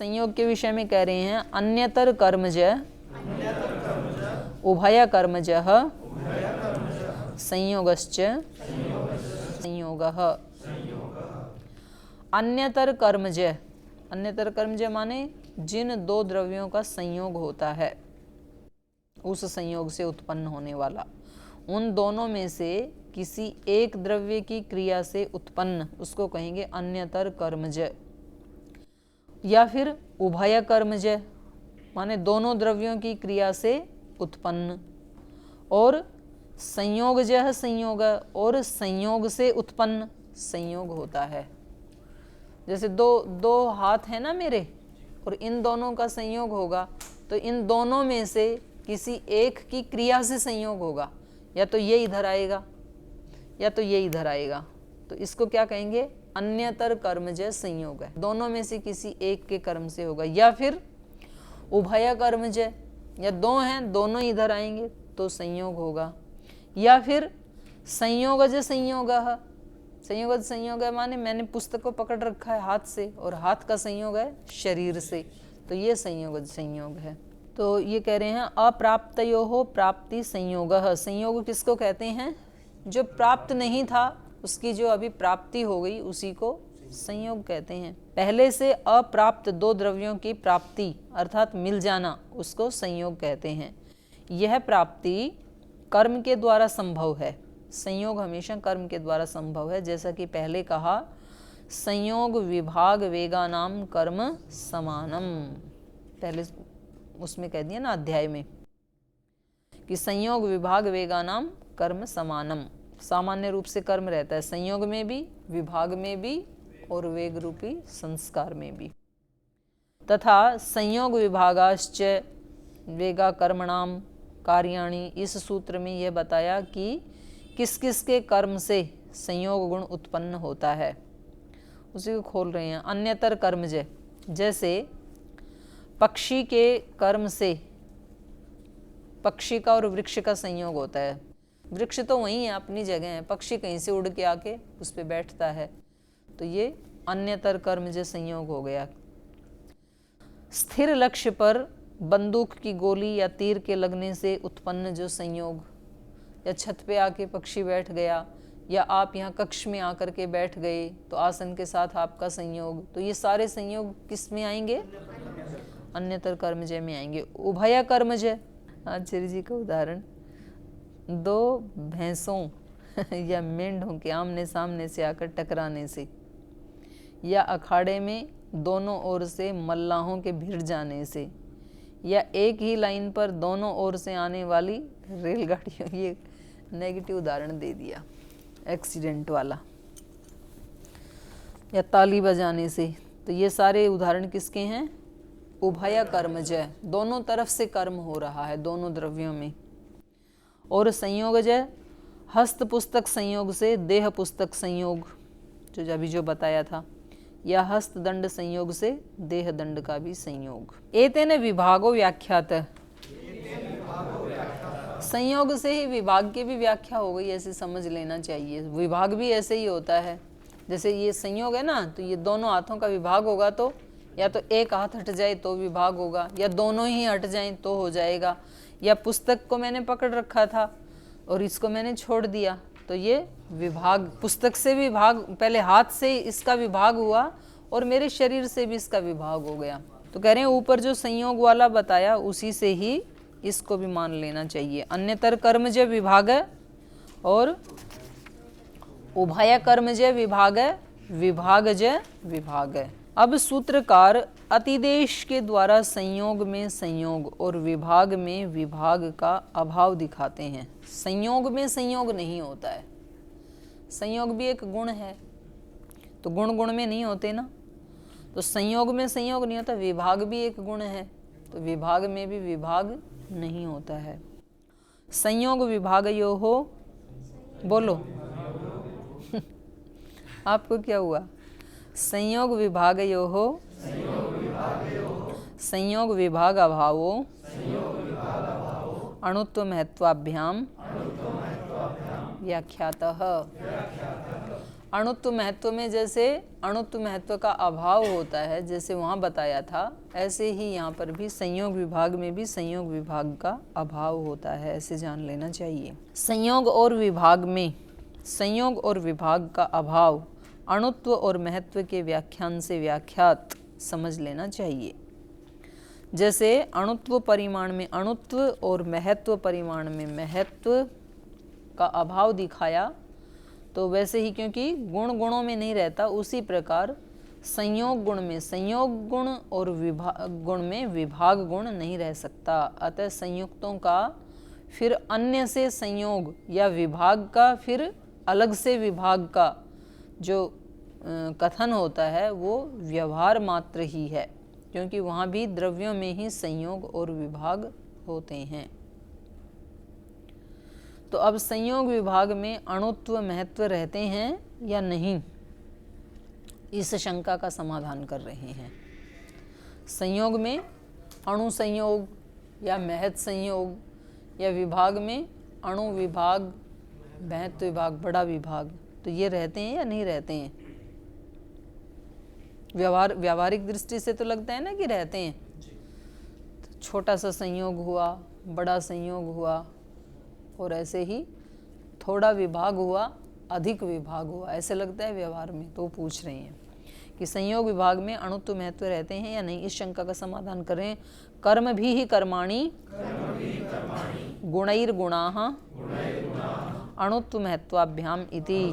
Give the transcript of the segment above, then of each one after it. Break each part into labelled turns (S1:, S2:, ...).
S1: संयोग के विषय में कह रहे हैं अन्यतर कर्मज उभय कर्मजः संयोगश्च संयोगः। अन्यतर कर्मज, अन्यतर कर्मज माने जिन दो द्रव्यों का संयोग होता है उस संयोग से उत्पन्न होने वाला, उन दोनों में से किसी एक द्रव्य की क्रिया से उत्पन्न उसको कहेंगे अन्यतर कर्मज। या फिर उभय कर्मज माने दोनों द्रव्यों की क्रिया से उत्पन्न, और संयोगजः संयोग और संयोग से उत्पन्न संयोग होता है। जैसे दो हाथ है ना मेरे, और इन दोनों का संयोग होगा तो इन दोनों में से किसी एक की क्रिया से संयोग होगा, या तो ये इधर आएगा या तो ये इधर आएगा, तो इसको क्या कहेंगे अन्यतर कर्मज संयोग है, दोनों में से किसी एक के कर्म से होगा। या फिर उभय कर्मज, या दो हैं दोनों इधर आएंगे तो संयोग होगा। या फिर संयोगज संयोग, संयोगज संयोग है माने मैंने पुस्तक को पकड़ रखा है हाथ से और हाथ का संयोग है शरीर से, तो ये संयोगज संयोग है। तो ये कह रहे हैं अप्राप्तयोः प्राप्ति संयोगः। संयोग किसको कहते हैं? जो प्राप्त नहीं था उसकी जो अभी प्राप्ति हो गई उसी को संयोग कहते हैं। पहले से अप्राप्त दो द्रव्यों की प्राप्ति अर्थात मिल जाना उसको संयोग कहते हैं। यह प्राप्ति कर्म के द्वारा संभव है। संयोग हमेशा कर्म के द्वारा संभव है, जैसा कि पहले कहा संयोग विभाग वेगानाम कर्म समानम, पहले उसमें कह दिया ना अध्याय में कि संयोग विभाग वेगानाम कर्म समानम। सामान्य रूप से कर्म रहता है संयोग में भी, विभाग में भी और वेग रूपी संस्कार में भी। तथा संयोग विभागाश्च वेगा कर्मणाम कार्याणि, इस सूत्र में यह बताया कि किस किस के कर्म से संयोग गुण उत्पन्न होता है, उसी को खोल रहे हैं। अन्यतर कर्मज, जैसे पक्षी के कर्म से पक्षी का और वृक्ष का संयोग होता है। वृक्ष तो वहीं है अपनी जगह है, पक्षी कहीं से उड़ के आके उस पे बैठता है, तो ये अन्यतर कर्मज संयोग हो गया। स्थिर लक्ष्य पर बंदूक की गोली या तीर के लगने से उत्पन्न जो संयोग, या छत पे आके पक्षी बैठ गया, या आप यहाँ कक्ष में आकर के बैठ गए तो आसन के साथ आपका संयोग, तो ये सारे संयोग किस में आएंगे? अन्यतर कर्मजय में आएंगे। उभय कर्मजय, आचार्य जी का उदाहरण, दो भैंसों या मेंढों के आमने सामने से आकर टकराने से, या अखाड़े में दोनों ओर से मल्लाहों के भिड़ जाने से, या एक ही लाइन पर दोनों ओर से आने वाली रेलगाड़ियों, ये नेगेटिव उदाहरण दे दिया एक्सीडेंट वाला, या ताली बजाने से, तो ये सारे उदाहरण किसके हैं? उभय कर्मजय, दोनों तरफ से कर्म हो रहा है दोनों द्रव्यों में। और संयोगजय हस्त पुस्तक संयोग से देह पुस्तक संयोग, जो अभी जो बताया था, या हस्त दंड संयोग से देह दंड का भी संयोग। एतेन विभागो व्याख्यात, संयोग से ही विभाग की भी व्याख्या हो गई, ऐसे समझ लेना चाहिए। विभाग भी ऐसे ही होता है, जैसे ये संयोग है ना, तो ये दोनों हाथों का विभाग होगा तो या तो एक हाथ हट जाए तो विभाग होगा, या दोनों ही हट जाएं तो हो जाएगा। या पुस्तक को मैंने पकड़ रखा था और इसको मैंने छोड़ दिया, तो ये विभाग, पुस्तक से विभाग, पहले हाथ से इसका विभाग हुआ और मेरे शरीर से भी इसका विभाग हो गया। तो कह रहे हैं ऊपर जो संयोग वाला बताया उसी से ही इसको भी मान लेना चाहिए। अन्यतर कर्मजय विभाग है और उभय कर्मजय विभाग है, विभागजय विभाग है। अब सूत्रकार अतिदेश के द्वारा संयोग में संयोग और विभाग में विभाग का अभाव दिखाते हैं। संयोग में संयोग नहीं होता है, संयोग भी एक गुण है, तो गुण गुण में नहीं होते ना, तो संयोग में संयोग नहीं होता। विभाग भी एक गुण है, तो विभाग में भी विभाग नहीं होता है। संयोग विभाग यो हो, बोलो आपको क्या हुआ? संयोग विभाग यो हो, संयोग विभाग अभावो अणुत्व महत्वाभ्याम व्याख्यातः। अणुत्व महत्व में जैसे अणुत्व महत्व का अभाव होता है, जैसे वहाँ बताया था, ऐसे ही यहाँ पर भी संयोग विभाग में भी संयोग विभाग का अभाव होता है, ऐसे जान लेना चाहिए। संयोग और विभाग में संयोग और विभाग का अभाव अणुत्व और महत्व के व्याख्यान से व्याख्यात समझ लेना चाहिए। जैसे अणुत्व परिमाण में अणुत्व और महत्व परिमाण में महत्व का अभाव दिखाया, तो वैसे ही क्योंकि गुण गुणों में नहीं रहता, उसी प्रकार संयोग गुण में संयोग गुण और विभाग गुण में विभाग गुण नहीं रह सकता। अतः संयुक्तों का फिर अन्य से संयोग या विभाग का फिर अलग से विभाग का जो कथन होता है वो व्यवहार मात्र ही है, क्योंकि वहाँ भी द्रव्यों में ही संयोग और विभाग होते हैं। तो अब संयोग विभाग में अणुत्व महत्व रहते हैं या नहीं, इस शंका का समाधान कर रहे हैं। संयोग में अणु संयोग या महत संयोग या विभाग में अणु विभाग, महत्व विभाग, बड़ा विभाग, तो ये रहते हैं या नहीं रहते हैं? व्यावहारिक दृष्टि से तो लगता है ना कि रहते हैं। तो छोटा सा संयोग हुआ, बड़ा संयोग हुआ, और ऐसे ही थोड़ा विभाग हुआ, अधिक विभाग हुआ, ऐसे लगता है व्यवहार में। तो पूछ रहे हैं कि संयोग विभाग में अणुत्व महत्व रहते हैं या नहीं, इस शंका का समाधान करें। कर्म भी ही कर्माणि गुणैर्गुणाः अणुत्व महत्वाभ्याम इति।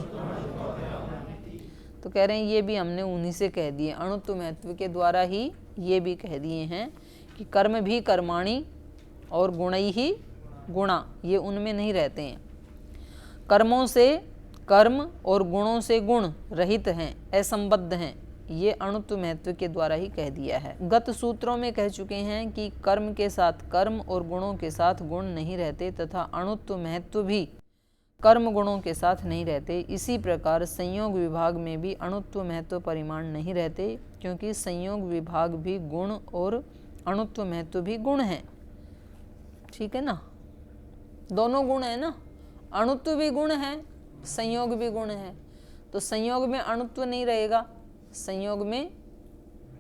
S1: तो कह रहे हैं ये भी हमने उन्हीं से कह दिए, अणुत्व महत्व के द्वारा ही ये भी कह दिए हैं कि कर्म भी कर्माणि और गुणै ही गुणा, ये उनमें नहीं रहते हैं। कर्मों से कर्म और गुणों से गुण रहित हैं, असंबद्ध हैं, ये अणुत्व महत्व के द्वारा ही कह दिया है। गत सूत्रों में कह चुके हैं कि कर्म के साथ कर्म और गुणों के साथ गुण नहीं रहते, तथा अणुत्व महत्व भी कर्म गुणों के साथ नहीं रहते। इसी प्रकार संयोग विभाग में भी अणुत्व महत्व परिमाण नहीं रहते, क्योंकि संयोग विभाग भी गुण और अणुत्व महत्व भी गुण हैं। ठीक है ना, दोनों गुण है ना, अणुत्व भी गुण है, संयोग भी गुण है। तो संयोग में अणुत्व नहीं रहेगा, संयोग में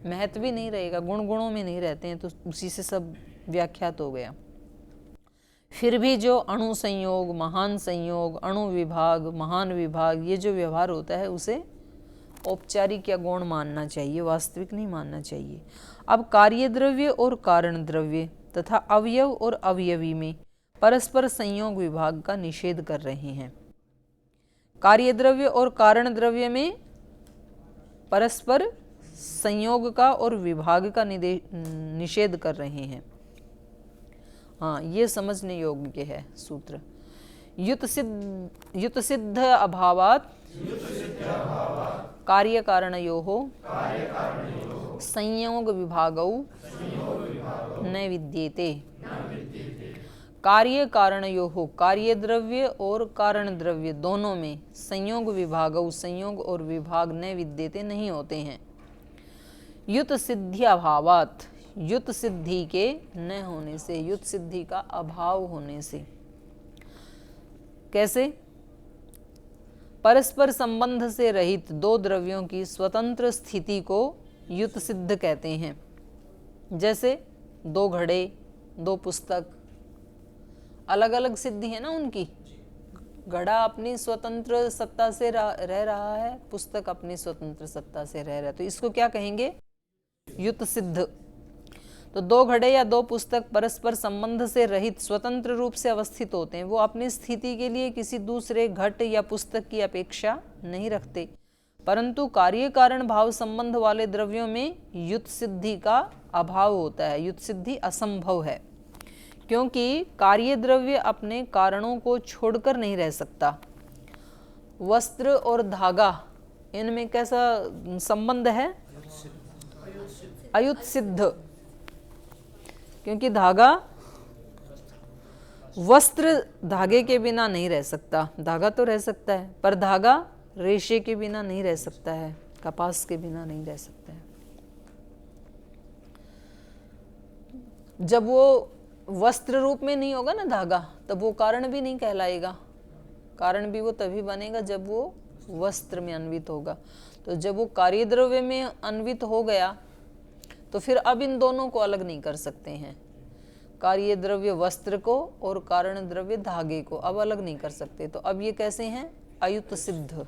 S1: महत्व भी नहीं रहेगा, गुण गुणों में नहीं रहते हैं, तो उसी से सब व्याख्यात हो गया। फिर भी जो अणु संयोग, महान संयोग, अणु विभाग, महान विभाग, ये जो व्यवहार होता है उसे औपचारिक या गौण मानना चाहिए, वास्तविक नहीं मानना चाहिए। अब कार्य द्रव्य और कारण द्रव्य तथा अवयव और अवयवी में परस्पर संयोग विभाग का निषेध कर रहे हैं। कार्य द्रव्य और कारण द्रव्य में परस्पर संयोग का और विभाग का निषेध कर रहे हैं। हाँ, ये समझने योग्य है सूत्र। युत सिद्ध अभावात् कार्य कारणयोः संयोग विभागौ न विद्येते। कार्य कारणयोः, कार्य द्रव्य और कारण द्रव्य दोनों में संयोग विभागौ, संयोग और विभाग न विद्येते, नहीं होते हैं। युत सिद्धि अभावात्, युत सिद्धि के न होने से, युत सिद्धि का अभाव होने से। कैसे? परस्पर संबंध से रहित दो द्रव्यों की स्वतंत्र स्थिति को युत सिद्ध कहते हैं। जैसे दो घड़े, दो पुस्तक, अलग अलग सिद्धि है ना उनकी। घड़ा अपनी स्वतंत्र सत्ता से रह रहा है, पुस्तक अपनी स्वतंत्र सत्ता से रह रहा है, तो इसको क्या कहेंगे? युत सिद्ध। तो दो घड़े या दो पुस्तक परस्पर संबंध से रहित स्वतंत्र रूप से अवस्थित होते हैं, वो अपनी स्थिति के लिए किसी दूसरे घट या पुस्तक की अपेक्षा नहीं रखते, परंतु कार्य कारण भाव संबंध वाले द्रव्यों में युत सिद्धि का अभाव होता है, युत सिद्धि असंभव है, क्योंकि कार्य द्रव्य अपने कारणों को छोड़कर नहीं रह सकता। वस्त्र और धागा, इनमें कैसा संबंध है? अयुत सिद्ध, क्योंकि धागा, वस्त्र धागे के बिना नहीं रह सकता। धागा तो रह सकता है, पर धागा रेशे के बिना नहीं रह सकता है, कपास के बिना नहीं रह सकता है। जब वो वस्त्र रूप में नहीं होगा ना धागा, तब वो कारण भी नहीं कहलाएगा। कारण भी वो तभी बनेगा जब वो वस्त्र में अन्वित होगा। तो जब वो कार्य द्रव्य में अन्वित हो गया तो फिर अब इन दोनों को अलग नहीं कर सकते हैं, कार्य द्रव्य वस्त्र को और कारण द्रव्य धागे को अब अलग नहीं कर सकते। तो अब ये कैसे हैं? अयुत सिद्ध।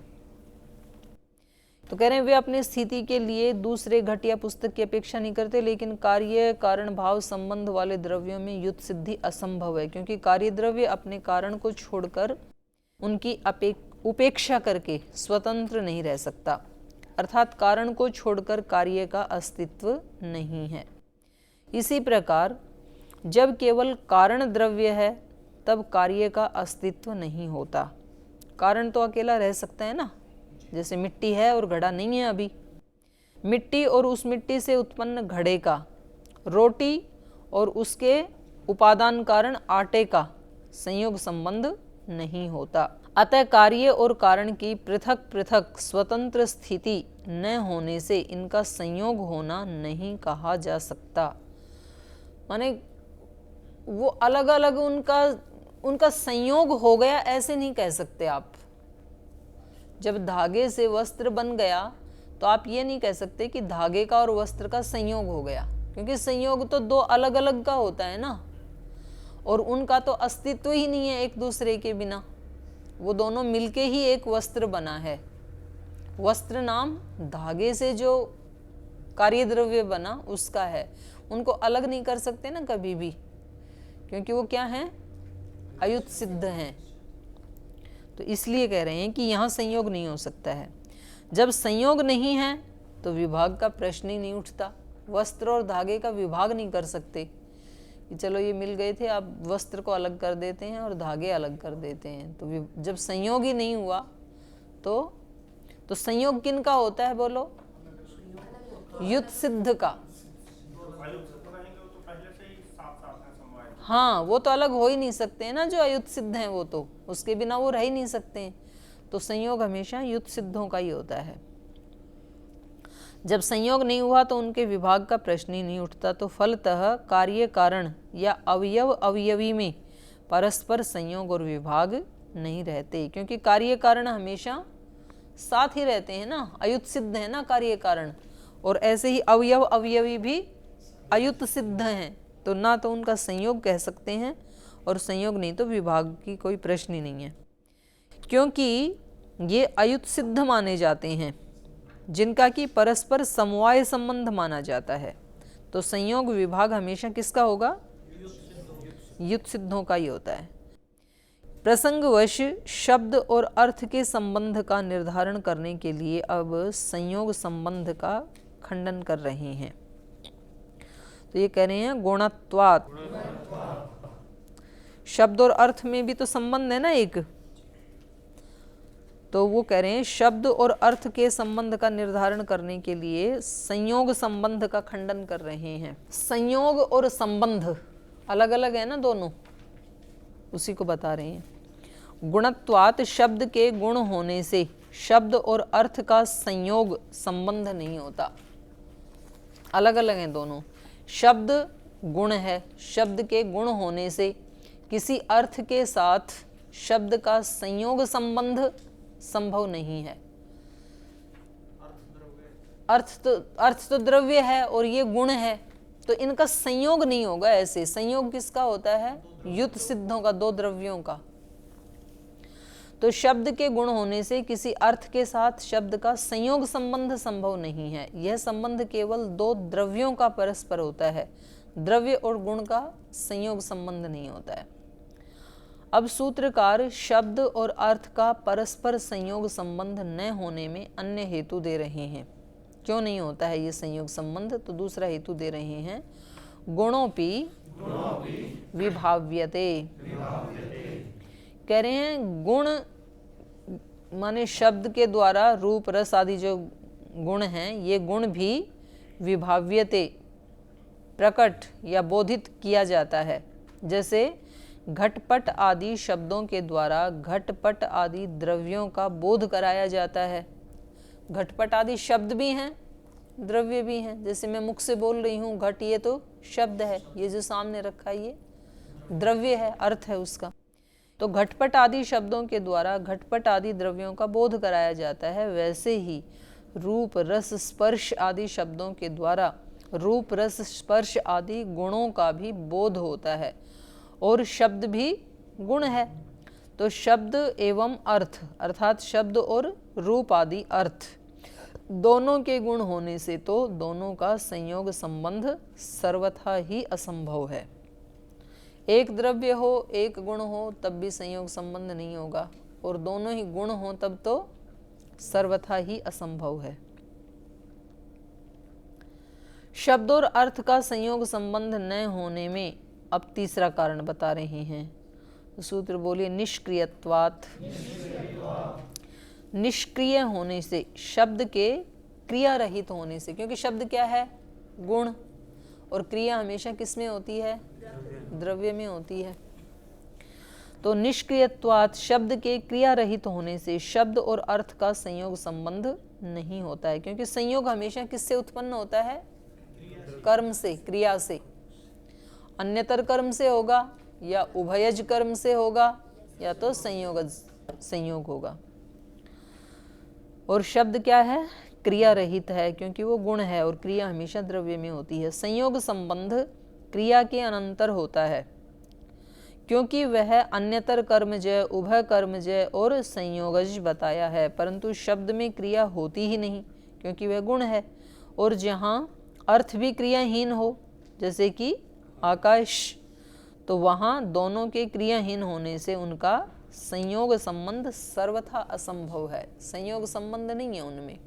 S1: तो कह रहे हैं वे अपनी स्थिति के लिए दूसरे घट या पुस्तक की अपेक्षा नहीं करते, लेकिन कार्य कारण भाव संबंध वाले द्रव्यों में युत सिद्धि असंभव है, क्योंकि कार्य द्रव्य अपने कारण को छोड़कर उनकी उपेक्षा करके स्वतंत्र नहीं रह सकता, अर्थात कारण को छोड़कर कार्य का अस्तित्व नहीं है। इसी प्रकार जब केवल कारण द्रव्य है तब कार्य का अस्तित्व नहीं होता। कारण तो अकेला रह सकता है ना, जैसे मिट्टी है और घड़ा नहीं है। अभी मिट्टी और उस मिट्टी से उत्पन्न घड़े का, रोटी और उसके उपादान कारण आटे का संयोग संबंध नहीं होता। अतः कार्य और कारण की पृथक पृथक स्वतंत्र स्थिति न होने से इनका संयोग होना नहीं कहा जा सकता। माने वो अलग अलग उनका संयोग हो गया ऐसे नहीं कह सकते आप। जब धागे से वस्त्र बन गया तो आप ये नहीं कह सकते कि धागे का और वस्त्र का संयोग हो गया, क्योंकि संयोग तो दो अलग अलग का होता है ना, और उनका तो अस्तित्व ही नहीं है एक दूसरे के बिना। वो दोनों मिलके ही एक वस्त्र बना है। वस्त्र नाम धागे से जो कार्य द्रव्य बना उसका है, उनको अलग नहीं कर सकते ना कभी भी, क्योंकि वो क्या हैं? अयुत सिद्ध हैं। तो इसलिए कह रहे हैं कि यहाँ संयोग नहीं हो सकता है। जब संयोग नहीं है तो विभाग का प्रश्न ही नहीं उठता। वस्त्र और धागे का विभाग नहीं कर सकते कि चलो ये मिल गए थे, आप वस्त्र को अलग कर देते हैं और धागे अलग कर देते हैं। तो जब संयोग ही नहीं हुआ तो संयोग किन का होता है बोलो? युत सिद्ध का। हाँ, वो तो अलग हो ही नहीं सकते हैं ना, जो अयुत सिद्ध हैं वो तो उसके बिना वो रह ही नहीं सकते हैं। तो संयोग हमेशा युत सिद्धों का ही होता है। जब संयोग नहीं हुआ तो उनके विभाग का प्रश्न ही नहीं उठता। तो फलतः कार्य कारण या अवयव अवयवी में परस्पर संयोग और विभाग नहीं रहते, क्योंकि कार्य कारण हमेशा साथ ही रहते हैं ना, अयुत सिद्ध है ना कार्य कारण, और ऐसे ही अवयव अवयवी भी अयुत सिद्ध हैं। तो ना तो उनका संयोग कह सकते हैं, और संयोग नहीं तो विभाग की कोई प्रश्न ही नहीं है, क्योंकि ये अयुत सिद्ध माने जाते हैं जिनका कि परस्पर समवाय संबंध माना जाता है। तो संयोग विभाग हमेशा किसका होगा? युत सिद्धों का ही होता है। प्रसंगवश शब्द और अर्थ के संबंध का निर्धारण करने के लिए अब संयोग संबंध का खंडन कर रहे हैं। तो ये कह रहे हैं गुणत्वात्। शब्द और अर्थ में भी तो संबंध है ना एक, तो वो कह रहे हैं शब्द और अर्थ के संबंध का निर्धारण करने के लिए संयोग संबंध का खंडन कर रहे हैं। संयोग और संबंध अलग अलग है ना दोनों, उसी को बता रहे हैं। गुणत्वात् शब्द के गुण होने से शब्द और अर्थ का संयोग संबंध नहीं होता, अलग अलग हैं दोनों। शब्द गुण है, शब्द के गुण होने से किसी अर्थ के साथ शब्द का संयोग संबंध संभव नहीं है। अर्थ तो द्रव्य है और ये गुण है, तो इनका संयोग नहीं होगा। ऐसे संयोग किसका होता है? युत सिद्धों का, दो द्रव्यों का। तो शब्द के गुण होने से किसी अर्थ के साथ शब्द का संयोग संबंध संभव नहीं है। यह संबंध केवल दो द्रव्यों का परस्पर होता है, द्रव्य और गुण का संयोग संबंध नहीं होता है। अब सूत्रकार शब्द और अर्थ का परस्पर संयोग संबंध न होने में अन्य हेतु दे रहे हैं। क्यों नहीं होता है ये संयोग संबंध? तो दूसरा हेतु दे रहे हैं, गुणोपि विभाव्यते। कह रहे हैं गुण माने शब्द के द्वारा रूप रस आदि जो गुण हैं, ये गुण भी विभाव्यते प्रकट या बोधित किया जाता है। जैसे घटपट आदि शब्दों के द्वारा घटपट आदि द्रव्यों का बोध कराया जाता है। घटपट आदि शब्द भी हैं, द्रव्य भी हैं। जैसे मैं मुख से बोल रही हूँ घट, ये तो शब्द है, ये जो सामने रखा है ये द्रव्य है, अर्थ है उसका। तो घटपट आदि शब्दों के द्वारा घटपट आदि द्रव्यों का बोध कराया जाता है, वैसे ही रूप रस स्पर्श आदि शब्दों के द्वारा रूप रस स्पर्श आदि गुणों का भी बोध होता है, और शब्द भी गुण है। तो शब्द एवं अर्थ अर्थात शब्द और रूप आदि अर्थ दोनों के गुण होने से तो दोनों का संयोग संबंध सर्वथा ही असंभव है। एक द्रव्य हो एक गुण हो तब भी संयोग संबंध नहीं होगा, और दोनों ही गुण हो तब तो सर्वथा ही असंभव है। शब्द और अर्थ का संयोग संबंध न होने में अब तीसरा कारण बता रहे हैं। तो सूत्र बोलिए निष्क्रियत्वात्। निष्क्रिय होने से, शब्द के क्रिया रहित होने से, क्योंकि शब्द क्या है? गुण, और क्रिया हमेशा किस में होती है? द्रव्य में होती है। तो निष्क्रियत्वात् शब्द के क्रिया रहित होने से शब्द और अर्थ का संयोग संबंध नहीं होता है, क्योंकि संयोग हमेशा किससे उत्पन्न होता है? कर्म से, क्रिया से। अन्यतर कर्म से होगा या उभयज कर्म से होगा या तो संयोग होगा। और शब्द क्या है? क्रिया रहित है, क्योंकि वो गुण है और क्रिया हमेशा द्रव्य में होती है। संयोग संबंध क्रिया के अनंतर होता है, क्योंकि वह अन्यतर कर्मजय, उभय कर्मजय और संयोगज बताया है, परंतु शब्द में क्रिया होती ही नहीं, क्योंकि वह गुण है। और जहाँ अर्थ भी क्रियाहीन हो, जैसे कि आकाश, तो वहाँ दोनों के क्रियाहीन होने से उनका संयोग संबंध सर्वथा असंभव है। संयोग संबंध नहीं है उनमें।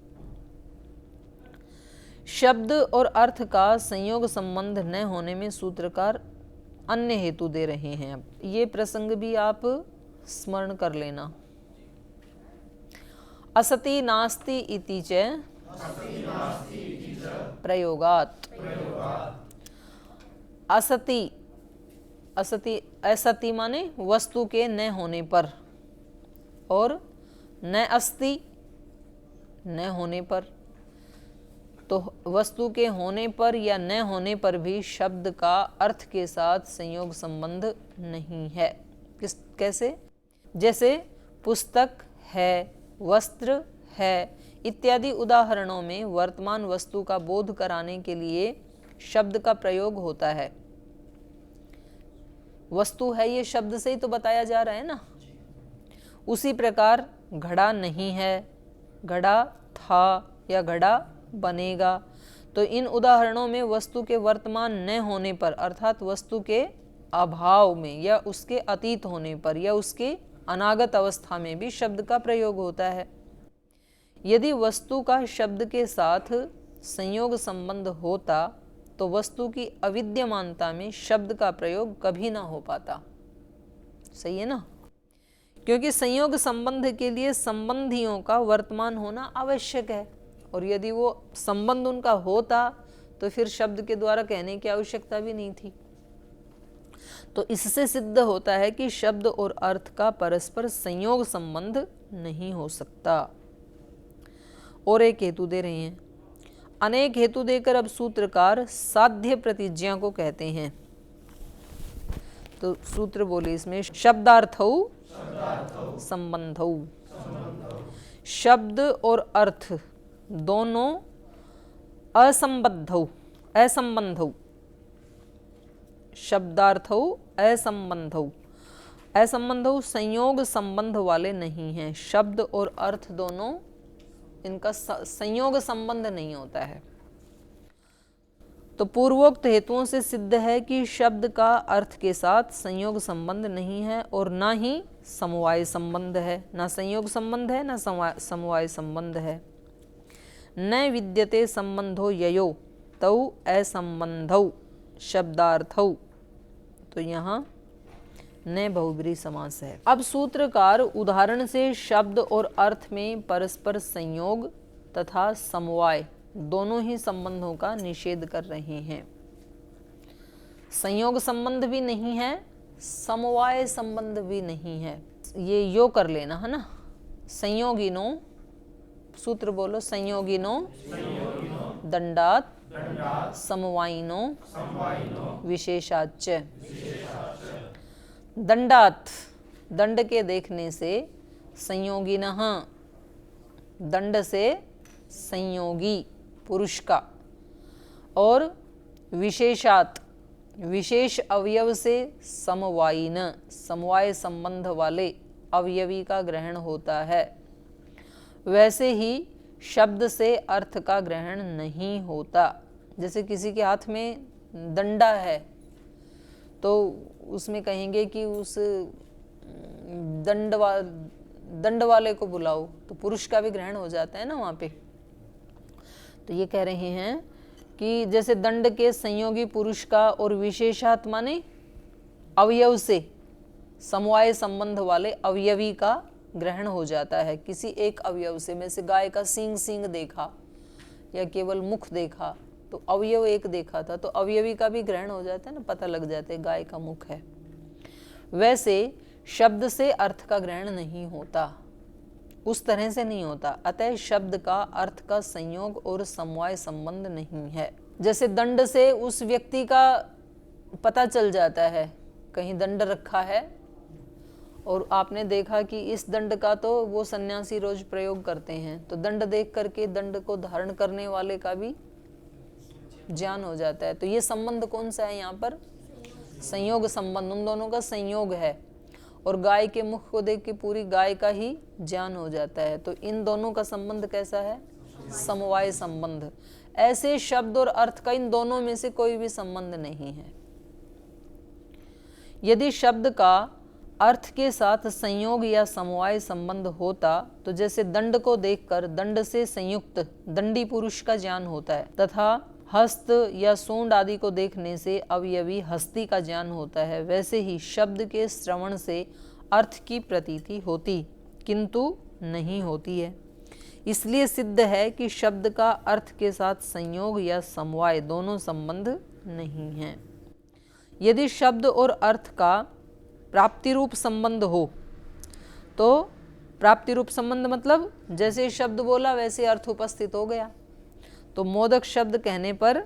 S1: शब्द और अर्थ का संयोग संबंध न होने में सूत्रकार अन्य हेतु दे रहे हैं। अब ये प्रसंग भी आप स्मरण कर लेना। असति नास्ति इति च प्रयोगात्। असति, असति असति माने वस्तु के न होने पर, और न अस्ति न होने पर। तो वस्तु के होने पर या न होने पर भी शब्द का अर्थ के साथ संयोग संबंध नहीं है। कैसे? जैसे पुस्तक है, वस्त्र है इत्यादि उदाहरणों में वर्तमान वस्तु का बोध कराने के लिए शब्द का प्रयोग होता है। वस्तु है ये शब्द से ही तो बताया जा रहा है ना। उसी प्रकार घड़ा नहीं है, घड़ा था या घड़ा बनेगा। तो इन उदाहरणों में वस्तु के वर्तमान न होने पर अर्थात वस्तु के अभाव में या उसके अतीत होने पर या उसके अनागत अवस्था में भी शब्द का प्रयोग होता है। यदि वस्तु का शब्द के साथ संयोग संबंध होता तो वस्तु की अविद्यमानता में शब्द का प्रयोग कभी ना हो पाता। सही है ना? क्योंकि संयोग संबंध के लिए संबंधियों का वर्तमान होना आवश्यक है, और यदि वो संबंध उनका होता तो फिर शब्द के द्वारा कहने की आवश्यकता भी नहीं थी। तो इससे सिद्ध होता है कि शब्द और अर्थ का परस्पर संयोग संबंध नहीं हो सकता। और एक हेतु दे रहे हैं। अनेक हेतु देकर अब सूत्रकार साध्य प्रतिज्ञा को कहते हैं। तो सूत्र बोले इसमें शब्दार्थौ संबंधौ। शब्द और अर्थ दोनों असंबद्धौ, असंबंधौ। शब्दार्थौ असंबंधौ, असंबंधौ संयोग संबंध वाले नहीं हैं। शब्द और अर्थ दोनों इनका संयोग संबंध नहीं होता है। तो पूर्वोक्त हेतुओं से सिद्ध है कि शब्द का अर्थ के साथ संयोग संबंध नहीं है और ना ही समवाय संबंध है। ना संयोग संबंध है ना समवाय संबंध है। न विद्यते संबंधो ययो तौ असंबंधौ शब्दार्थौ। तो यहाँ न बहुब्रीहि समास है। अब सूत्रकार उदाहरण से शब्द और अर्थ में परस्पर संयोग तथा समवाय दोनों ही संबंधों का निषेध कर रहे हैं। संयोग संबंध भी नहीं है, समवाय संबंध भी नहीं है। ये यो कर लेना है ना। संयोगिनो, सूत्र बोलो, संयोगिनो दंडात समवायिनो विशेषाच्च। दंडात दंड के देखने से संयोगिनः, दंड से संयोगी पुरुष का, और विशेषात, विशेष अवयव से समवायिन, समवाय संबंध वाले अवयवी का ग्रहण होता है। वैसे ही शब्द से अर्थ का ग्रहण नहीं होता। जैसे किसी के हाथ में डंडा है तो उसमें कहेंगे कि उस दंड वाले को बुलाओ, तो पुरुष का भी ग्रहण हो जाता है ना वहाँ पे। तो ये कह रहे हैं कि जैसे दंड के संयोगी पुरुष का और विशेषात माने अवयव से समवाय संबंध वाले अवयवी का ग्रहण हो जाता है। किसी एक अवयव से, में से गाय का सींग देखा या केवल मुख देखा, तो अवयव एक देखा था तो अवयवी का भी ग्रहण हो जाता है ना, पता लग जाता है गाय का मुख है। वैसे शब्द से अर्थ का ग्रहण नहीं होता, उस तरह से नहीं होता। अतः शब्द का अर्थ का संयोग और समवाय संबंध नहीं है। जैसे दंड से उस व्यक्ति का पता चल जाता है, कहीं दंड रखा है और आपने देखा कि इस दंड का तो वो सन्यासी रोज प्रयोग करते हैं, तो दंड देख करके दंड को धारण करने वाले का भी ज्ञान हो जाता है। तो ये संबंध कौन सा है यहाँ पर? संयोग संबंध, उन दोनों का संयोग है। और गाय के मुख को देख के पूरी गाय का ही ज्ञान हो जाता है। तो इन दोनों का संबंध कैसा है? समवाय संबंध। ऐसे शब्द और अर्थ का इन दोनों में से कोई भी संबंध नहीं है। यदि शब्द का अर्थ के साथ संयोग या समवाय संबंध होता तो जैसे दंड को देखकर दंड से संयुक्त दंडी पुरुष का ज्ञान होता है, तथा हस्त या सूंड आदि को देखने से अवयवी हस्ती का ज्ञान होता है, वैसे ही शब्द के श्रवण से अर्थ की प्रतीति होती, किंतु नहीं होती है। इसलिए सिद्ध है कि शब्द का अर्थ के साथ संयोग या समवाय दोनों संबंध नहीं है। यदि शब्द और अर्थ का प्राप्ति रूप संबंध हो तो प्राप्ति रूप संबंध मतलब जैसे शब्द बोला वैसे अर्थ उपस्थित हो गया। तो मोदक शब्द कहने पर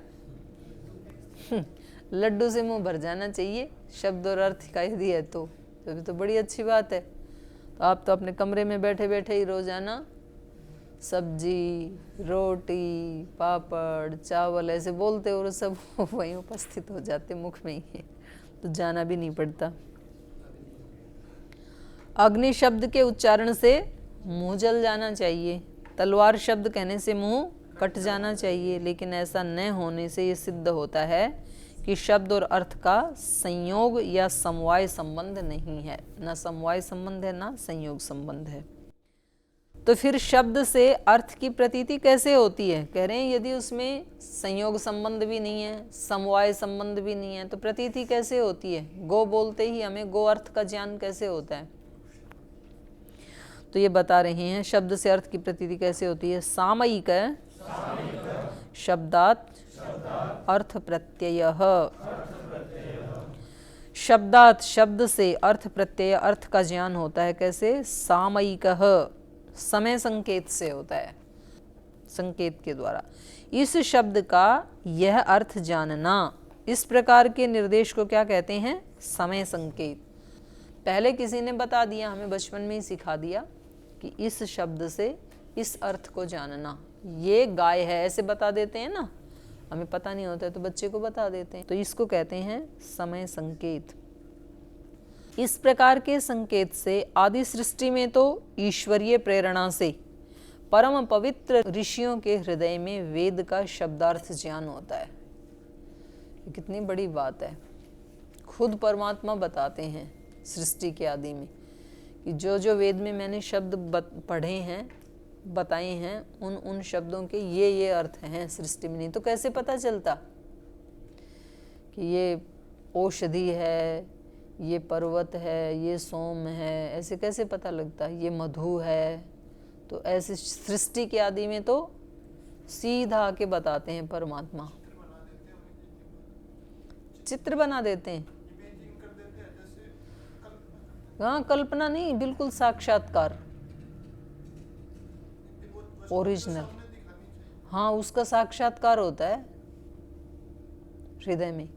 S1: लड्डू से मुंह भर जाना चाहिए, शब्द और अर्थ का यदि है तो तो बड़ी अच्छी बात है। तो आप तो अपने कमरे में बैठे बैठे ही रोजाना सब्जी, रोटी, पापड़, चावल ऐसे बोलते और सब वहीं उपस्थित हो जाते, मुख में ही है, तो जाना भी नहीं पड़ता। अग्नि शब्द के उच्चारण से मुंह जल जाना चाहिए, तलवार शब्द कहने से मुंह कट जाना चाहिए, लेकिन ऐसा न होने से ये सिद्ध होता है कि शब्द और अर्थ का संयोग या समवाय संबंध नहीं है। ना समवाय संबंध है ना संयोग संबंध है। तो फिर शब्द से अर्थ की प्रतीति कैसे होती है? कह रहे हैं यदि उसमें संयोग संबंध भी नहीं है, समवाय संबंध भी नहीं है, तो प्रतीति कैसे होती है? गो बोलते ही हमें गो अर्थ का ज्ञान कैसे होता है? तो ये बता रहे हैं शब्द से अर्थ की प्रतीति कैसे होती है। सामयिक शब्दात अर्थ प्रत्ययः, शब्दात शब्द से अर्थ प्रत्यय अर्थ का ज्ञान होता है। कैसे? सामयिकः, समय संकेत से होता है, संकेत के द्वारा। इस शब्द का यह अर्थ जानना, इस प्रकार के निर्देश को क्या कहते हैं? समय संकेत। पहले किसी ने बता दिया, हमें बचपन में ही सिखा दिया कि इस शब्द से इस अर्थ को जानना, ये गाय है ऐसे बता देते हैं ना, हमें पता नहीं होता है तो बच्चे को बता देते हैं, तो इसको कहते हैं समय संकेत। इस प्रकार के संकेत से आदि सृष्टि में तो ईश्वरीय प्रेरणा से परम पवित्र ऋषियों के हृदय में वेद का शब्दार्थ ज्ञान होता है। ये कितनी बड़ी बात है। खुद परमात्मा बताते हैं सृष्टि के आदि में कि जो जो वेद में मैंने शब्द पढ़े हैं, बताए हैं, उन शब्दों के ये अर्थ हैं सृष्टि में। नहीं तो कैसे पता चलता कि ये औषधि है, ये पर्वत है, ये सोम है, ऐसे कैसे पता लगता है? ये मधु है। तो ऐसे सृष्टि के आदि में तो सीधा आके बताते हैं परमात्मा, चित्र बना देते हैं। हाँ, कल्पना नहीं, बिल्कुल साक्षात्कार, ओरिजिनल। हाँ, उसका साक्षात्कार होता है हृदय में।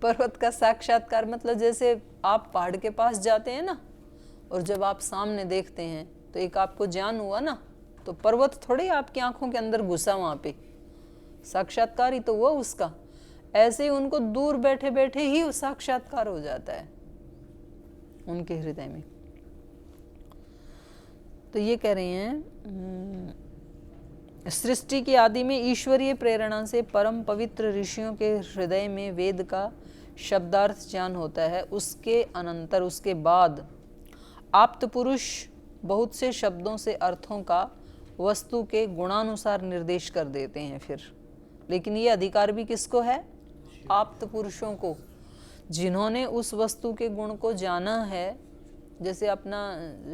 S1: पर्वत का साक्षात्कार मतलब जैसे आप पहाड़ के पास जाते हैं ना, और जब आप सामने देखते हैं तो एक आपको ज्ञान हुआ ना, तो पर्वत थोड़ी आपकी आंखों के अंदर घुसा, वहां पे साक्षात्कार ही तो हुआ उसका। ऐसे ही उनको दूर बैठे बैठे ही वो साक्षात्कार हो जाता है उनके हृदय में। तो ये कह रहे हैं, सृष्टि की आदि में ईश्वरीय प्रेरणा से परम पवित्र ऋषियों के हृदय में वेद का शब्दार्थ ज्ञान होता है। उसके अनंतर, उसके बाद आप्त पुरुष बहुत से शब्दों से अर्थों का वस्तु के गुणानुसार निर्देश कर देते हैं फिर। लेकिन ये अधिकार भी किसको है? आप्त पुरुषों को, जिन्होंने उस वस्तु के गुण को जाना है। जैसे अपना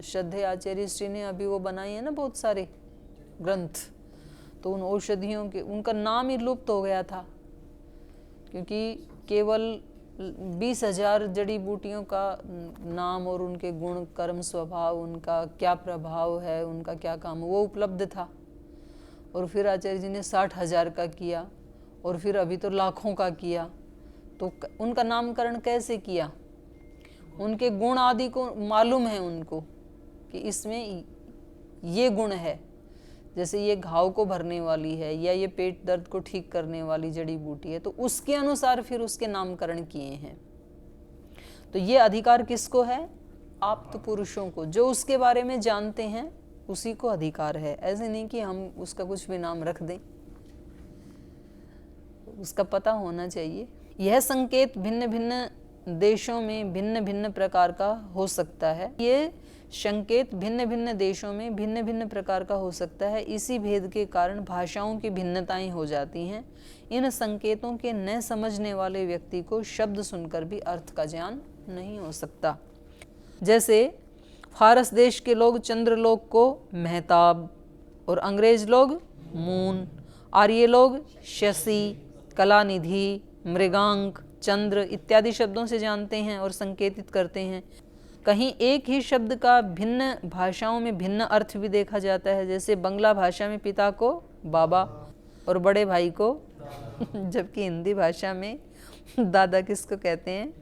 S1: श्रद्धेय आचार्य श्री ने अभी वो बनाए हैं ना बहुत सारे ग्रंथ, तो उन औषधियों के, उनका नाम ही लुप्त हो गया था, क्योंकि केवल 20,000 जड़ी बूटियों का नाम और उनके गुण, कर्म, स्वभाव, उनका क्या प्रभाव है, उनका क्या काम, वो उपलब्ध था। और फिर आचार्य जी ने 60,000 का किया, और फिर अभी तो लाखों का किया। तो उनका नामकरण कैसे किया? उनके गुण आदि को मालूम है उनको कि इसमें ये गुण है, जैसे ये घाव को भरने वाली है या ये पेट दर्द को ठीक करने वाली जड़ी बूटी है, तो उसके अनुसार फिर उसके नामकरण किए हैं। तो ये अधिकार किसको है? आप्त पुरुषों को, जो उसके बारे में जानते हैं उसी को अधिकार है। ऐसे नहीं कि हम उसका कुछ भी नाम रख दें, उसका पता होना चाहिए। यह संकेत भिन्न भिन्न देशों में भिन्न भिन्न प्रकार का हो सकता है। ये संकेत भिन्न भिन्न देशों में भिन्न भिन्न प्रकार का हो सकता है। इसी भेद के कारण भाषाओं की भिन्नताएं हो जाती हैं। इन संकेतों के न समझने वाले व्यक्ति को शब्द सुनकर भी अर्थ का ज्ञान नहीं हो सकता। जैसे फारस देश के लोग चंद्रलोक को महताब, और अंग्रेज लोग मून, आर्य लोग शशि, कलानिधि, मृगांक, चंद्र इत्यादि शब्दों से जानते हैं और संकेतित करते हैं। कहीं एक ही शब्द का भिन्न भाषाओं में भिन्न अर्थ भी देखा जाता है। जैसे बंगला भाषा में पिता को बाबा और बड़े भाई को जबकि हिंदी भाषा में दादा किसको कहते हैं?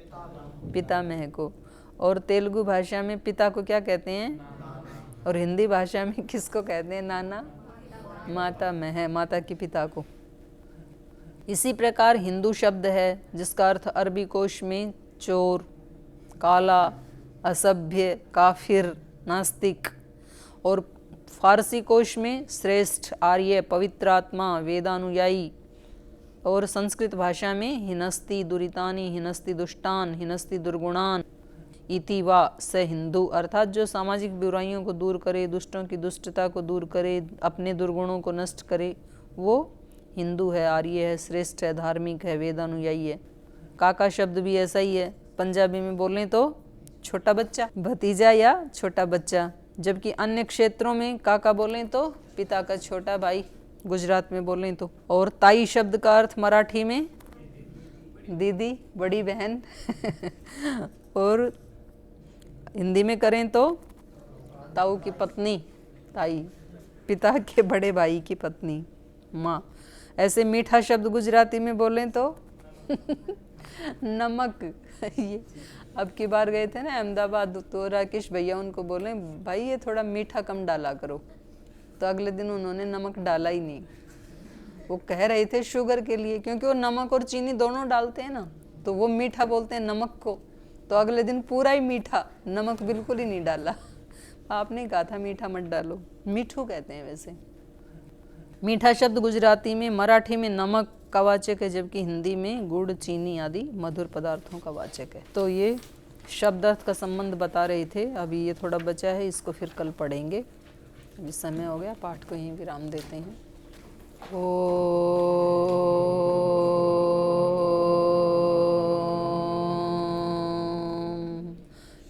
S1: पितामह को। और तेलुगु भाषा में पिता को क्या कहते हैं? और हिंदी भाषा में किसको कहते हैं? नाना, मातामह, माता के पिता को। इसी प्रकार हिंदू शब्द है जिसका अर्थ अरबी कोश में चोर, काला, असभ्य, काफिर, नास्तिक, और फारसी कोश में श्रेष्ठ, आर्य, पवित्र आत्मा, वेदानुयायी, और संस्कृत भाषा में हिनस्ति दुरितानि, हिनस्ति दुष्टान, हिनस्ति दुर्गुणान इति वा स हिंदू, अर्थात जो सामाजिक बुराइयों को दूर करे, दुष्टों की दुष्टता को दूर करे, अपने दुर्गुणों को नष्ट करे, वो हिंदू है, आर्य है, श्रेष्ठ है, धार्मिक है, वेदानुयायी है। काका शब्द भी ऐसा ही है। पंजाबी में बोलें तो छोटा बच्चा, भतीजा या छोटा बच्चा, जबकि अन्य क्षेत्रों में काका बोलें तो पिता का छोटा भाई, गुजरात में बोलें तो। और ताई शब्द का अर्थ मराठी में दीदी, बड़ी बहन और हिंदी में करें तो ताऊ की पत्नी, ताई, पिता के बड़े भाई की पत्नी, माँ। ऐसे मीठा शब्द गुजराती में बोलें तो नमक। ये अब की बार गए थे ना अहमदाबाद, तो राकेश भैया उनको बोले भाई ये थोड़ा मीठा कम डाला करो, तो अगले दिन उन्होंने नमक डाला ही नहीं। वो कह रहे थे शुगर के लिए, क्योंकि वो नमक और चीनी दोनों डालते हैं ना, तो वो मीठा बोलते हैं नमक को, तो अगले दिन पूरा ही मीठा, नमक बिल्कुल ही नहीं डाला। आपने कहा था मीठा मत डालो, मीठू कहते हैं वैसे। मीठा शब्द गुजराती में, मराठी में नमक का वाचक है, जबकि हिंदी में गुड़, चीनी आदि मधुर पदार्थों का वाचक है। तो ये शब्दार्थ का संबंध बता रहे थे। अभी ये थोड़ा बचा है, इसको फिर कल पढ़ेंगे। अभी समय हो गया, पाठ को यहीं विराम देते हैं। ओम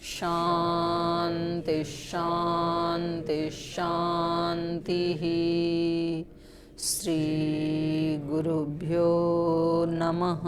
S1: शांति शांति शांति। श्री गुरुभ्यो नमः।